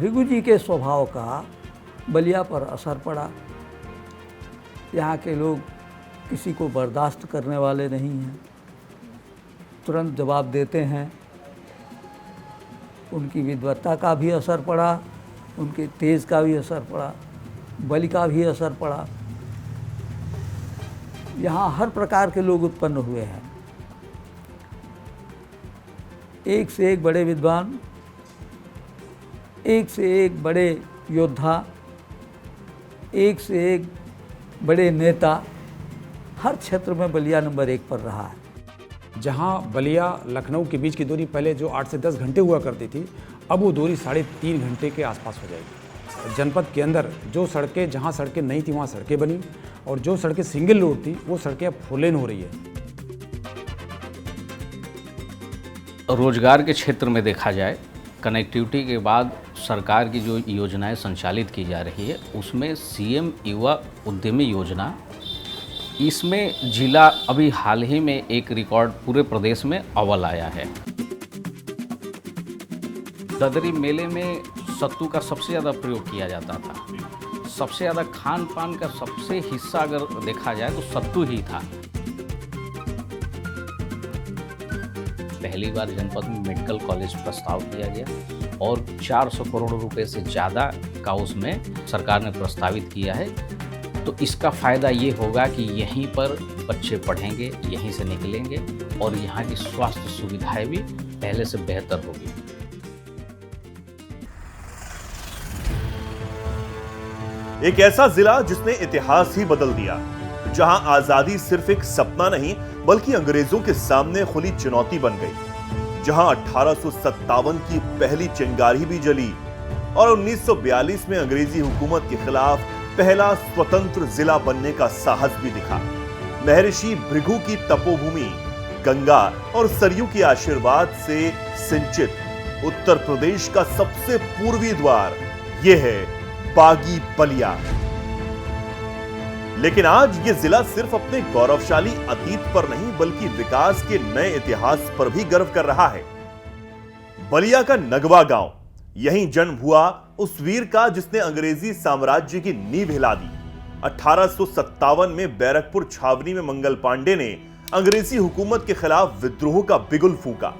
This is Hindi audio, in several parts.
भृगु जी के स्वभाव का बलिया पर असर पड़ा। यहाँ के लोग किसी को बर्दाश्त करने वाले नहीं हैं, तुरंत जवाब देते हैं। उनकी विद्वत्ता का भी असर पड़ा, उनके तेज का भी असर पड़ा, बलि का भी असर पड़ा। यहाँ हर प्रकार के लोग उत्पन्न हुए हैं, एक से एक बड़े विद्वान, एक से एक बड़े योद्धा, एक से एक बड़े नेता। हर क्षेत्र में बलिया नंबर 1 पर रहा है। जहां बलिया लखनऊ के बीच की दूरी पहले जो 8 से 10 घंटे हुआ करती थी, अब वो दूरी 3.5 घंटे के आसपास हो जाएगी। जनपद के अंदर जो सड़कें, जहां सड़कें नहीं थी वहां सड़कें बनी, और जो सड़कें सिंगल रोड थी वो सड़कें अब 4 लेन हो रही है। रोजगार के क्षेत्र में देखा जाए, कनेक्टिविटी के बाद सरकार की जो योजनाएं संचालित की जा रही है, उसमें सीएम युवा उद्यमी योजना, इसमें जिला अभी हाल ही में एक रिकॉर्ड पूरे प्रदेश में अव्वल आया है। ददरी मेले में सत्तू का सबसे ज़्यादा प्रयोग किया जाता था। सबसे ज़्यादा खान पान का सबसे हिस्सा अगर देखा जाए तो सत्तू ही था। पहली बार जनपद में मेडिकल कॉलेज प्रस्ताव किया गया और 400 करोड़ रुपए से ज़्यादा का उसमें सरकार ने प्रस्तावित किया है। तो इसका फ़ायदा ये होगा कि यहीं पर बच्चे पढ़ेंगे, यहीं से निकलेंगे और यहाँ की स्वास्थ्य सुविधाएं भी पहले से बेहतर होगी। एक ऐसा जिला जिसने इतिहास ही बदल दिया, जहां आजादी सिर्फ एक सपना नहीं बल्कि अंग्रेजों के सामने खुली चुनौती बन गई, जहां 1857 की पहली चिंगारी भी जली और 1942 में अंग्रेजी हुकूमत के खिलाफ पहला स्वतंत्र जिला बनने का साहस भी दिखा। महर्षि भृगु की तपोभूमि, गंगा और सरयू के आशीर्वाद से सिंचित उत्तर प्रदेश का सबसे पूर्वी द्वार यह है बागी बलिया। लेकिन आज यह जिला सिर्फ अपने गौरवशाली अतीत पर नहीं बल्कि विकास के नए इतिहास पर भी गर्व कर रहा है। बलिया का नगवा गांव, यहीं जन्म हुआ उस वीर का जिसने अंग्रेजी साम्राज्य की नींव हिला दी। 1857 में बैरकपुर छावनी में मंगल पांडे ने अंग्रेजी हुकूमत के खिलाफ विद्रोह का बिगुल फूंका।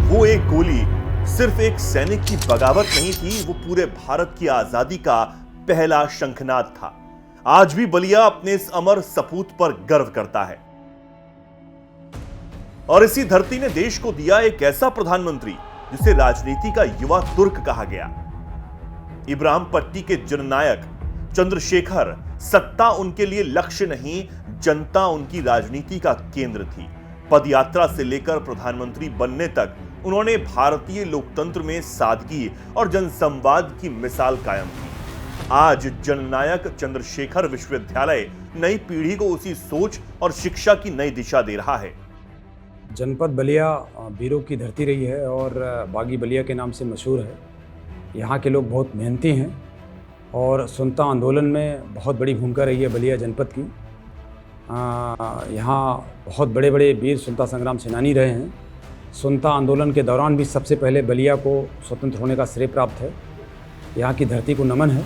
वो एक गोली सिर्फ एक सैनिक की बगावत नहीं थी, वो पूरे भारत की आजादी का पहला शंखनाद था। आज भी बलिया अपने इस अमर सपूत पर गर्व करता है और इसी धरती ने देश को दिया एक ऐसा प्रधानमंत्री जिसे राजनीति का युवा तुर्क कहा गया। इब्राहिम पट्टी के जननायक चंद्रशेखर, सत्ता उनके लिए लक्ष्य नहीं, जनता उनकी राजनीति का केंद्र थी। पदयात्रा से लेकर प्रधानमंत्री बनने तक उन्होंने भारतीय लोकतंत्र में सादगी और जनसंवाद की मिसाल कायम की। आज जननायक चंद्रशेखर विश्वविद्यालय नई पीढ़ी को उसी सोच और शिक्षा की नई दिशा दे रहा है। जनपद बलिया वीरों की धरती रही है और बागी बलिया के नाम से मशहूर है। यहाँ के लोग बहुत मेहनती हैं और स्वतंत्रता आंदोलन में बहुत बड़ी भूमिका रही है बलिया जनपद की। यहाँ बहुत बड़े बड़े वीर स्वतंत्रता संग्राम सेनानी रहे हैं। स्वतंत्रता आंदोलन के दौरान भी सबसे पहले बलिया को स्वतंत्र होने का श्रेय प्राप्त है। यहाँ की धरती को नमन है।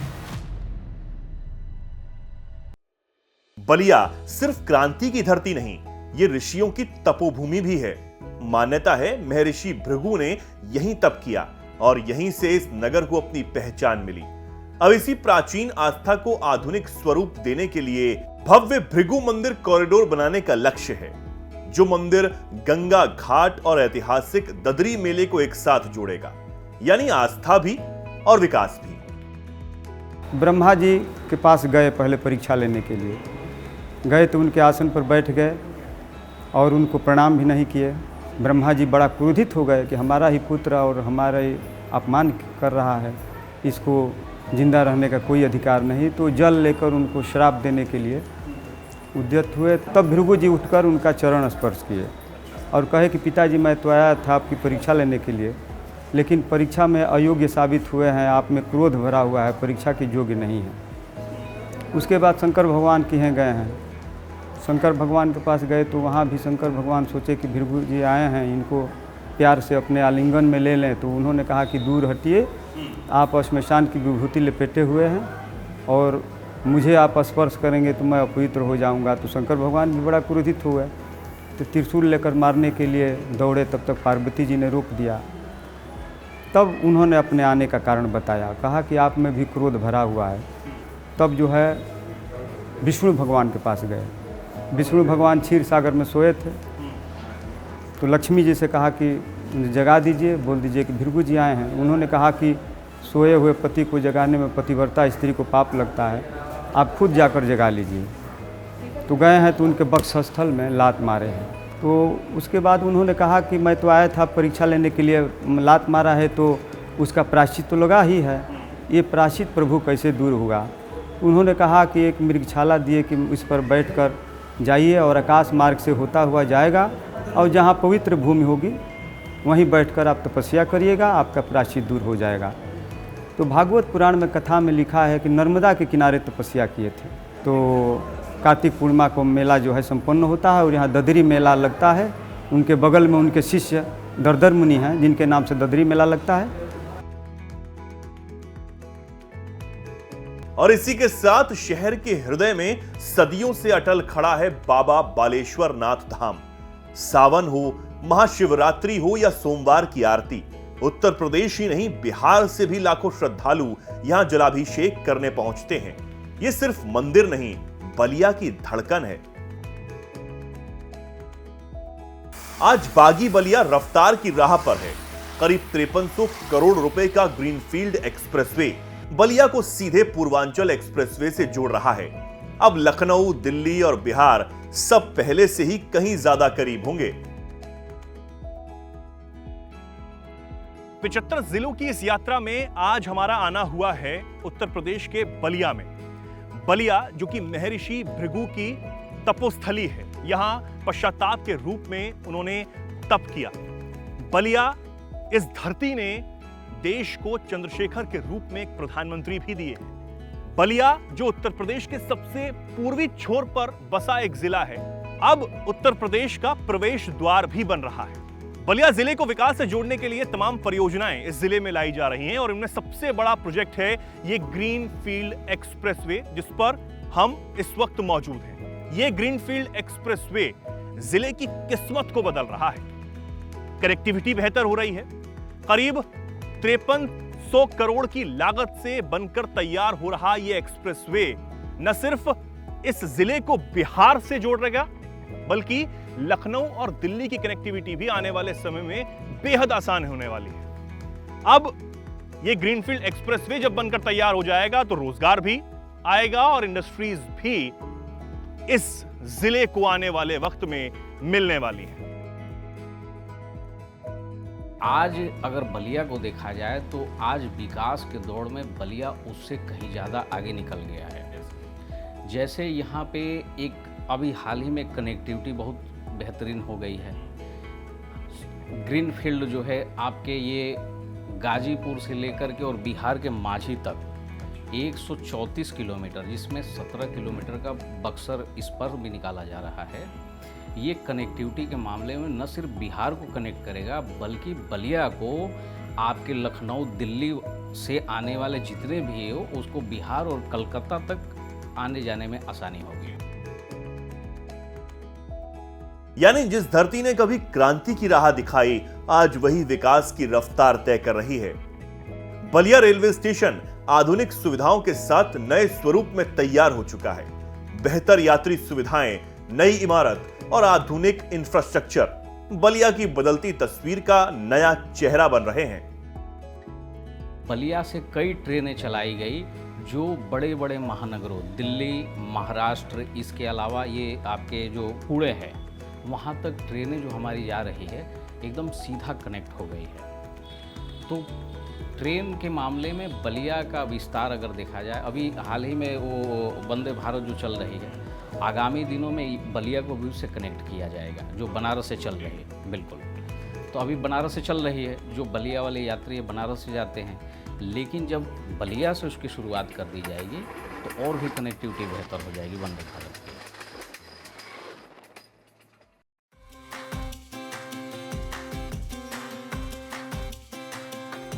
बलिया सिर्फ क्रांति की धरती नहीं, ये ऋषियों की तपोभूमि भी है। मान्यता है महर्षि भृगु ने यहीं तप किया और यहीं से इस नगर को अपनी पहचान मिली। अब इसी प्राचीन आस्था को आधुनिक स्वरूप देने के लिए भव्य भृगु मंदिर कॉरिडोर बनाने का लक्ष्य है, जो मंदिर गंगा घाट और ऐतिहासिक ददरी मेले को एक साथ जोड़ेगा, यानी आस्था भी और विकास भी। ब्रह्मा जी के पास गए पहले परीक्षा लेने के लिए, गए तो उनके आसन पर बैठ गए और उनको प्रणाम भी नहीं किए। ब्रह्मा जी बड़ा क्रोधित हो गए कि हमारा ही पुत्र और हमारा ही अपमान कर रहा है, इसको जिंदा रहने का कोई अधिकार नहीं। तो जल लेकर उनको श्राप देने के लिए उद्यत हुए। तब भृगु जी उठकर उनका चरण स्पर्श किए और कहे कि पिताजी, मैं तो आया था आपकी परीक्षा लेने के लिए, लेकिन परीक्षा में अयोग्य साबित हुए हैं, आप में क्रोध भरा हुआ है, परीक्षा के योग्य नहीं है। उसके बाद शंकर भगवान के यहाँ गए हैं। शंकर भगवान के पास गए तो वहाँ भी शंकर भगवान सोचे कि भृगु जी आए हैं, इनको प्यार से अपने आलिंगन में ले लें। तो उन्होंने कहा कि दूर हटिए, आप श्मशान की विभूति लपेटे हुए हैं और मुझे आप स्पर्श करेंगे तो मैं अपवित्र हो जाऊंगा। तो शंकर भगवान भी बड़ा क्रोधित हुए, तो त्रिशूल लेकर मारने के लिए दौड़े, तब तक पार्वती जी ने रोक दिया। तब उन्होंने अपने आने का कारण बताया, कहा कि आप में भी क्रोध भरा हुआ है। तब जो है विष्णु भगवान के पास गए। विष्णु भगवान क्षीर सागर में सोए थे, तो लक्ष्मी जी से कहा कि जगा दीजिए, बोल दीजिए कि भृगु जी आए हैं। उन्होंने कहा कि सोए हुए पति को जगाने में पतिव्रता स्त्री को पाप लगता है, आप खुद जाकर जगा लीजिए। तो गए हैं तो उनके वक्षस्थल में लात मारे हैं। तो उसके बाद उन्होंने कहा कि मैं तो आया था परीक्षा लेने के लिए, लात मारा है तो उसका प्रायश्चित तो लगा ही है, ये प्रायश्चित प्रभु कैसे दूर होगा। उन्होंने कहा कि एक मृगशाला दिए कि इस पर बैठकर जाइए और आकाश मार्ग से होता हुआ जाएगा और जहाँ पवित्र भूमि होगी वहीं बैठकर आप तपस्या करिएगा, आपका प्रायश्चित दूर हो जाएगा। तो भागवत पुराण में कथा में लिखा है कि नर्मदा के किनारे तपस्या किए थे। तो कार्तिक पूर्णिमा को मेला जो है संपन्न होता है और यहाँ ददरी मेला लगता है। उनके बगल में उनके शिष्य दरदर मुनि हैं जिनके नाम से ददरी मेला लगता है। और इसी के साथ शहर के हृदय में सदियों से अटल खड़ा है बाबा बालेश्वर नाथ धाम। सावन हो, महाशिवरात्रि हो या सोमवार की आरती, उत्तर प्रदेश ही नहीं बिहार से भी लाखों श्रद्धालु यहां जलाभिषेक करने पहुंचते हैं। ये सिर्फ मंदिर नहीं, बलिया की धड़कन है। आज बागी बलिया रफ्तार की राह पर है। करीब 5300 करोड़ रुपए का ग्रीनफील्ड एक्सप्रेसवे बलिया को सीधे पूर्वांचल एक्सप्रेसवे से जोड़ रहा है। अब लखनऊ, दिल्ली और बिहार सब पहले से ही कहीं ज्यादा करीब होंगे। 75 जिलों की इस यात्रा में आज हमारा आना हुआ है उत्तर प्रदेश के बलिया में। बलिया जो कि महर्षि भृगु की तपोस्थली है, यहां पश्चाताप के रूप में उन्होंने तप किया। बलिया, इस धरती ने देश को चंद्रशेखर के रूप में एक प्रधानमंत्री भी दिए। बलिया जो उत्तर प्रदेश के सबसे पूर्वी छोर पर बसा एक जिला है, अब उत्तर प्रदेश का प्रवेश द्वार भी बन रहा है। बलिया जिले को विकास से जोड़ने के लिए तमाम परियोजनाएं इस जिले में लाई जा रही हैं और इनमें सबसे बड़ा प्रोजेक्ट है ये ग्रीनफील्ड एक्सप्रेसवे, जिस पर हम इस वक्त मौजूद हैं। ये ग्रीनफील्ड एक्सप्रेसवे जिले की किस्मत को बदल रहा है। कनेक्टिविटी बेहतर हो रही है। करीब 5300 करोड़ की लागत से बनकर तैयार हो रहा यह एक्सप्रेसवे न सिर्फ इस जिले को बिहार से जोड़ेगा, बल्कि लखनऊ और दिल्ली की कनेक्टिविटी भी आने वाले समय में बेहद आसान होने वाली है। अब यह ग्रीनफील्ड एक्सप्रेसवे जब बनकर तैयार हो जाएगा तो रोजगार भी आएगा और इंडस्ट्रीज भी इस जिले को आने वाले वक्त में मिलने वाली है। आज अगर बलिया को देखा जाए तो आज विकास के दौड़ में बलिया उससे कहीं ज़्यादा आगे निकल गया है। जैसे यहाँ पे एक अभी हाल ही में कनेक्टिविटी बहुत बेहतरीन हो गई है। ग्रीनफील्ड जो है आपके ये गाजीपुर से लेकर के और बिहार के माझी तक 134 किलोमीटर, जिसमें 17 किलोमीटर का बक्सर इस पर भी निकाला जा रहा है। ये कनेक्टिविटी के मामले में न सिर्फ बिहार को कनेक्ट करेगा, बल्कि बलिया को आपके लखनऊ, दिल्ली से आने वाले जितने भी हो उसको बिहार और कलकत्ता तक आने जाने में आसानी होगी। यानी जिस धरती ने कभी क्रांति की राह दिखाई, आज वही विकास की रफ्तार तय कर रही है। बलिया रेलवे स्टेशन आधुनिक सुविधाओं के साथ नए स्वरूप में तैयार हो चुका है। बेहतर यात्री सुविधाएं, नई इमारत और आधुनिक इंफ्रास्ट्रक्चर बलिया की बदलती तस्वीर का नया चेहरा बन रहे हैं। बलिया से कई ट्रेनें चलाई गई जो बड़े बड़े महानगरों, दिल्ली, महाराष्ट्र, इसके अलावा ये आपके जो पुणे है वहाँ तक ट्रेनें जो हमारी जा रही है एकदम सीधा कनेक्ट हो गई है। तो ट्रेन के मामले में बलिया का विस्तार अगर देखा जाए, अभी हाल ही में वो वंदे भारत जो चल रही है, आगामी दिनों में बलिया को भी उससे कनेक्ट किया जाएगा, जो बनारस से चल रही है। बिल्कुल, तो अभी बनारस से चल रही है, जो बलिया वाले यात्री बनारस से जाते हैं, लेकिन जब बलिया से उसकी शुरुआत कर दी जाएगी तो और भी कनेक्टिविटी बेहतर हो जाएगी वंदे भारत की।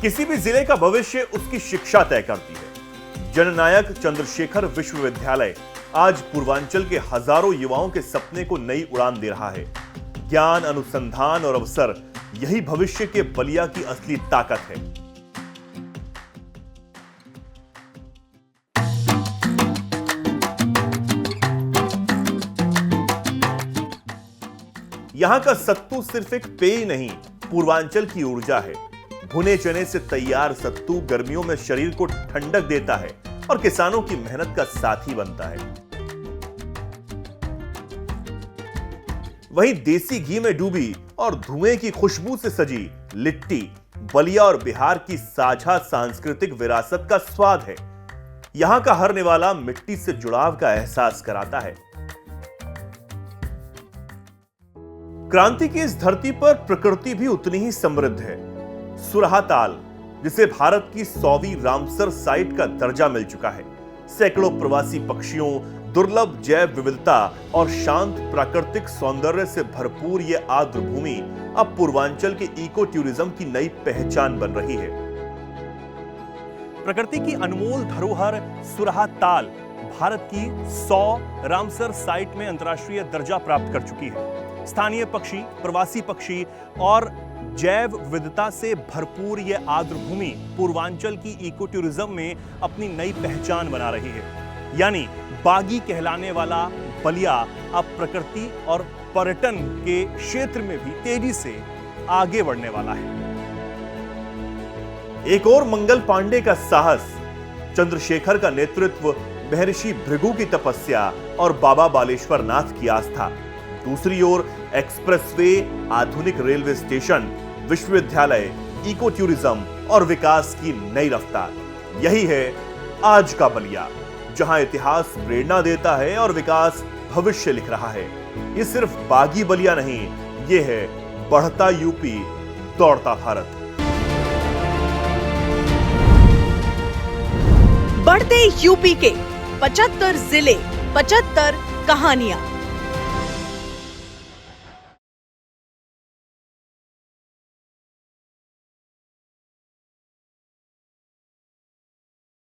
किसी भी जिले का भविष्य उसकी शिक्षा तय करती है। जननायक चंद्रशेखर विश्वविद्यालय आज पूर्वांचल के हजारों युवाओं के सपने को नई उड़ान दे रहा है। ज्ञान, अनुसंधान और अवसर, यही भविष्य के बलिया की असली ताकत है। यहां का सत्तू सिर्फ एक पेय नहीं, पूर्वांचल की ऊर्जा है। भुने चने से तैयार सत्तू गर्मियों में शरीर को ठंडक देता है और किसानों की मेहनत का साथी बनता है। वहीं देसी घी में डूबी और धुएं की खुशबू से सजी लिट्टी बलिया और बिहार की साझा सांस्कृतिक विरासत का स्वाद है। यहां का हर निवाला मिट्टी से जुड़ाव का एहसास कराता है। क्रांति की इस धरती पर प्रकृति भी उतनी ही समृद्ध है। सुरहा ताल, जिसे भारत की 100वीं रामसर साइट का दर्जा मिल चुका है, सैकड़ों प्रवासी पक्षियों, दुर्लभ जैव विविधता और शांत प्राकृतिक सौंदर्य से भरपूर यह आर्द्र भूमि अब पूर्वांचल के इको टूरिज्म की नई पहचान बन रही है। प्रकृति की अनमोल धरोहर सुरहा ताल भारत की 100 रामसर साइट में अंतर्राष्ट्रीय दर्जा प्राप्त कर चुकी है। स्थानीय पक्षी, प्रवासी पक्षी और जैव विविधता से भरपूर यह आर्द्र भूमि पूर्वांचल की इको टूरिज्म में अपनी नई पहचान बना रही है। यानी बागी कहलाने वाला बलिया अब प्रकृति और पर्यटन के क्षेत्र में भी तेजी से आगे बढ़ने वाला है। एक और मंगल पांडे का साहस, चंद्रशेखर का नेतृत्व, महर्षि भृगु की तपस्या और बाबा बालेश्वर नाथ की आस्था। दूसरी ओर एक्सप्रेसवे, आधुनिक रेलवे स्टेशन, विश्वविद्यालय, इको टूरिज्म और विकास की नई रफ्तार। यही है आज का बलिया, जहां इतिहास प्रेरणा देता है और विकास भविष्य लिख रहा है। ये सिर्फ बागी बलिया नहीं, ये है बढ़ता यूपी, दौड़ता भारत। बढ़ते यूपी के 75 जिले, 75 कहानियां।